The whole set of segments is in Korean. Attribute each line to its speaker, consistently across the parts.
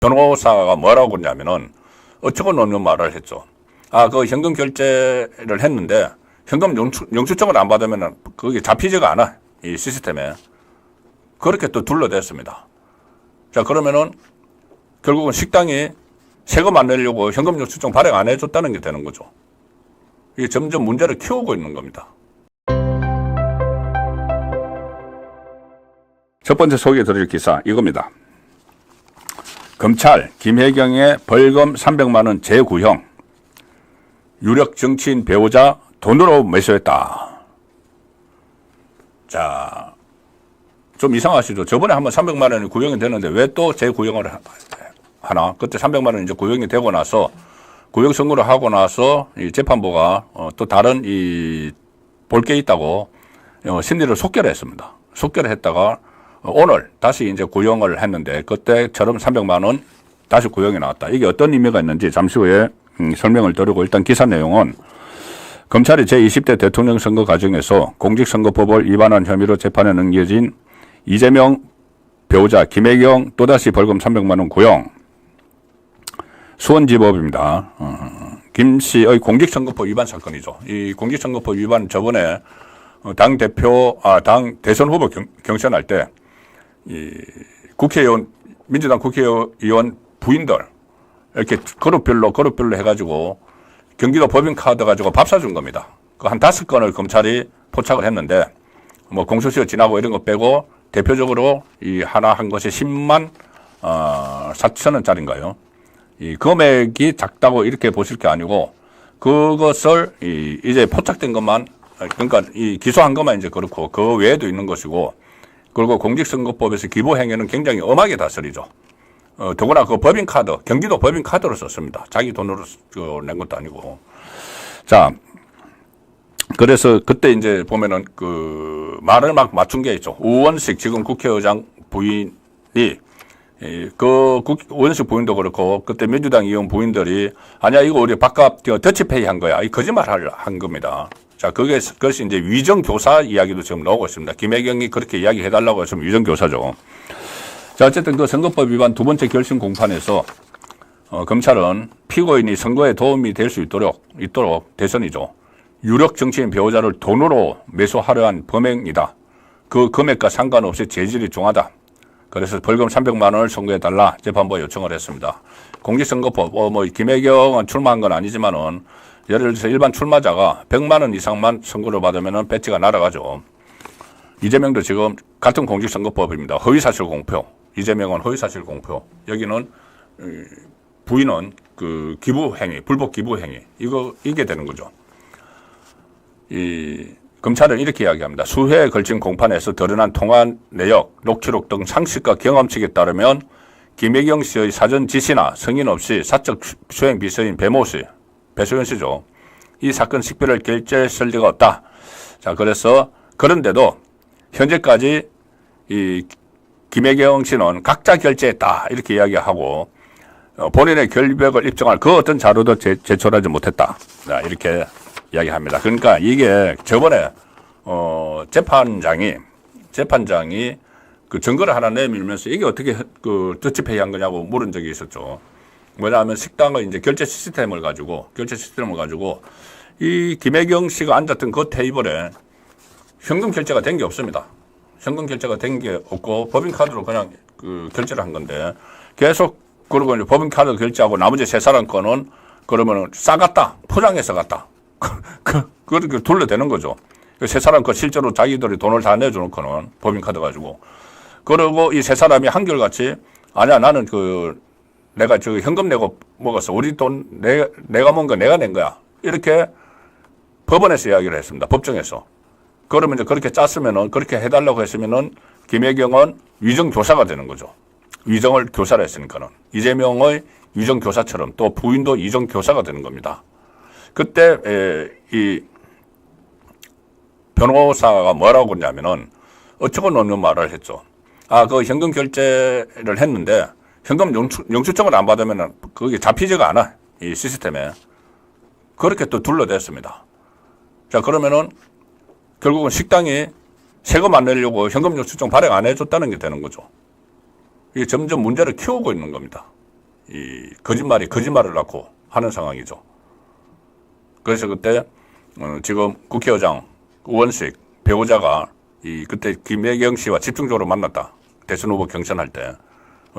Speaker 1: 변호사가 뭐라고 그러냐면은 어처구니 없는 말을 했죠. 그 현금 결제를 했는데 현금 영수증을 안 받으면 그게 잡히지가 않아. 이 시스템에. 그렇게 또 둘러댔습니다. 자, 그러면은 결국은 식당이 세금 안 내려고 현금 영수증 발행 안 해줬다는 게 되는 거죠. 이게 점점 문제를 키우고 있는 겁니다. 첫 번째 소개해드릴 기사 이겁니다. 검찰 김혜경의 벌금 300만 원 재구형. 유력 정치인 배우자 돈으로 매수했다. 자, 좀 이상하시죠? 저번에 한번 300만 원이 구형이 되는데 왜 또 재구형을 하나? 그때 300만 원 이제 구형이 되고 나서 구형 선고를 하고 나서 이 재판부가 또 다른 볼 게 있다고 심리를 속결했습니다. 속결했다가 오늘 다시 이제 구형을 했는데 그때처럼 300만 원 다시 구형이 나왔다. 이게 어떤 의미가 있는지 잠시 후에 설명을 드리고 일단 기사 내용은 검찰이 제20대 대통령 선거 과정에서 공직선거법을 위반한 혐의로 재판에 넘겨진 이재명 배우자 김혜경 또다시 벌금 300만 원 구형. 수원지법입니다. 김 씨의 공직선거법 위반 사건이죠. 이 공직선거법 위반 저번에 당 대선 후보 경선할 때 이 국회의원, 민주당 국회의원 부인들 이렇게 그룹별로 해가지고 경기도 법인카드 가지고 밥 사준 겁니다. 그 한 5건을 검찰이 포착을 했는데 뭐 공소시효 지나고 이런 거 빼고 대표적으로 이 하나 한 것이 10만 4천 원짜리인가요? 이 금액이 작다고 이렇게 보실 게 아니고 그것을 이제 포착된 것만 그러니까 이 기소한 것만 이제 그렇고 그 외에도 있는 것이고 그리고 공직선거법에서 기부행위는 굉장히 엄하게 다스리죠. 더구나 그 법인카드, 경기도 법인카드로 썼습니다. 자기 돈으로 낸 것도 아니고. 자, 그래서 그때 이제 보면은 그 말을 막 맞춘 게 있죠. 우원식 지금 국회의장 부인이 우원식 부인도 그렇고 그때 민주당 의원 부인들이 아니야 이거 우리 바깥 더치페이 한 거야. 이 거짓말을 한 겁니다. 자, 그것이 이제 위정교사 이야기도 지금 나오고 있습니다. 김혜경이 그렇게 이야기해달라고 해서 위정교사죠. 자, 어쨌든 그 선거법 위반 두 번째 결심 공판에서 검찰은 피고인이 선거에 도움이 될 수 있도록 대선이죠. 유력 정치인 배우자를 돈으로 매수하려 한 범행이다. 그 금액과 상관없이 재질이 중하다. 그래서 벌금 300만 원을 선고해달라 재판부에 요청을 했습니다. 공직선거법, 김혜경은 출마한 건 아니지만은 예를 들어서 일반 출마자가 100만 원 이상만 선고를 받으면 배지가 날아가죠. 이재명도 지금 같은 공직선거법입니다. 허위사실 공표. 이재명은 허위사실 공표. 여기는 부인은 그 기부행위, 불법 기부행위. 이게 되는 거죠. 검찰은 이렇게 이야기합니다. 수회에 걸친 공판에서 드러난 통화 내역, 녹취록 등 상식과 경험칙에 따르면 김혜경 씨의 사전 지시나 승인 없이 사적 수행 비서인 배소연 씨죠. 이 사건 식별을 결재했을 리가 없다. 자, 그래서 그런데도 현재까지 이 김혜경 씨는 각자 결재했다. 이렇게 이야기하고 본인의 결백을 입증할 그 어떤 자료도 제출하지 못했다. 자, 이렇게 이야기합니다. 그러니까 이게 저번에 재판장이 그 증거를 하나 내밀면서 이게 어떻게 그 더치페이 한 거냐고 물은 적이 있었죠. 뭐냐면 식당의 이제 결제 시스템을 가지고 이 김혜경 씨가 앉았던 그 테이블에 현금 결제가 된 게 없습니다. 현금 결제가 된 게 없고 법인카드로 그냥 그 결제를 한 건데 계속 그러고 이제 법인카드 결제하고 나머지 세 사람 거는 그러면은 싸갔다. 포장해서 갔다. 그렇게 둘러대는 거죠. 세 사람 거 실제로 자기들이 돈을 다 내줘놓고는 법인카드 가지고. 그러고 이 세 사람이 한결같이 아니야 나는 내가 현금 내고 먹었어. 우리 돈 내가 먹은 거 내가 낸 거야. 이렇게 법원에서 이야기를 했습니다. 법정에서. 그러면 이제 그렇게 짰으면은 그렇게 해달라고 했으면은 김혜경은 위정교사가 되는 거죠. 위정을 교사를 했으니까는. 이재명의 위정교사처럼 또 부인도 위정교사가 되는 겁니다. 그때 이 변호사가 뭐라고 그러냐면은 어처구니 없는 말을 했죠. 그 현금 결제를 했는데 현금 영수증을 안 받으면 그게 잡히지가 않아. 이 시스템에. 그렇게 또 둘러댔습니다. 자, 그러면은 결국은 식당이 세금 안 내려고 현금 영수증 발행 안 해줬다는 게 되는 거죠. 이게 점점 문제를 키우고 있는 겁니다. 이 거짓말이 거짓말을 낳고 하는 상황이죠. 그래서 그때 지금 국회의장 우원식 배우자가 그때 김혜경 씨와 집중적으로 만났다. 대선 후보 경선할 때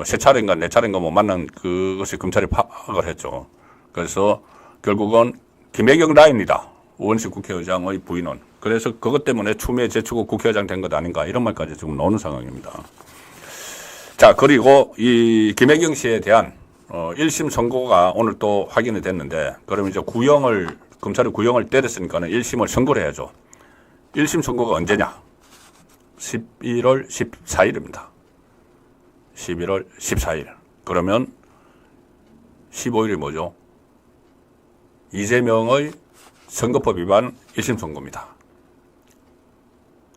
Speaker 1: 세 차례인가 네 차례인가 뭐 만난 그것이 검찰이 파악을 했죠. 그래서 결국은 김혜경 라인이다. 우원식 국회의장의 부인은. 그래서 그것 때문에 추미애 제치고 국회의장 된 것 아닌가 이런 말까지 지금 나오는 상황입니다. 자, 그리고 이 김혜경 씨에 대한 1심 선고가 오늘 또 확인이 됐는데, 그러면 이제 검찰이 구형을 때렸으니까는 1심을 선고를 해야죠. 1심 선고가 언제냐? 11월 14일입니다. 11월 14일. 그러면 15일이 뭐죠? 이재명의 선거법 위반 1심 선고입니다.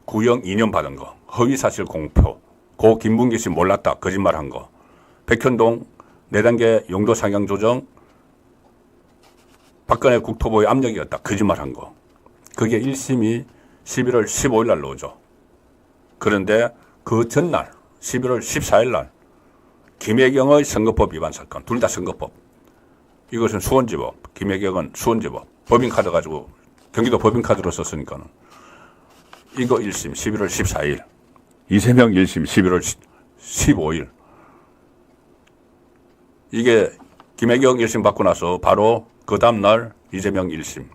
Speaker 1: 구형 2년 받은 거, 허위사실 공표, 고 김bun기 씨 몰랐다, 거짓말한 거, 백현동 4단계 용도 상향 조정, 박근혜 국토부의 압력이었다, 거짓말한 거. 그게 1심이 11월 15일 날 나오죠. 그런데 그 전날 11월 14일 날 김혜경의 선거법 위반 사건, 둘 다 선거법. 이것은 수원지법, 김혜경은 수원지법. 법인카드 가지고 경기도 법인카드로 썼으니까는. 이거 1심 11월 14일. 이재명 1심 11월 15일. 이게 김혜경 1심 받고 나서 바로 그 다음날 이재명 1심.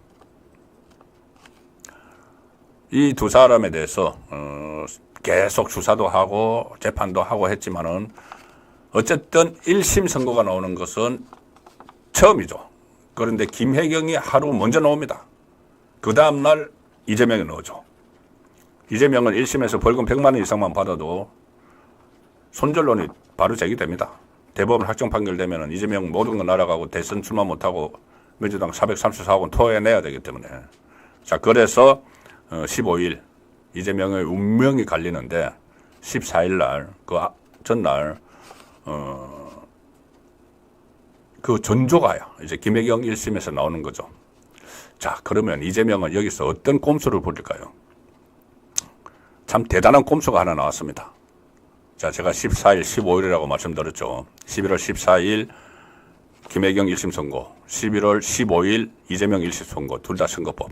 Speaker 1: 이 두 사람에 대해서 계속 수사도 하고 재판도 하고 했지만은 어쨌든 1심 선고가 나오는 것은 처음이죠. 그런데 김혜경이 하루 먼저 나옵니다. 그 다음날 이재명이 나오죠. 이재명은 1심에서 벌금 100만 원 이상만 받아도 손절론이 바로 제기됩니다. 대법원 확정 판결되면 이재명 모든 거 날아가고 대선 출마 못하고 민주당 434억 원 토해내야 되기 때문에. 자, 그래서 15일 이재명의 운명이 갈리는데 14일 날, 그 전날 그 전조가야 이제 김혜경 1심에서 나오는 거죠. 자, 그러면 이재명은 여기서 어떤 꼼수를 부릴까요? 참 대단한 꼼수가 하나 나왔습니다. 자, 제가 14일, 15일이라고 말씀드렸죠. 11월 14일 김혜경 1심 선고, 11월 15일 이재명 1심 선고, 둘 다 선거법.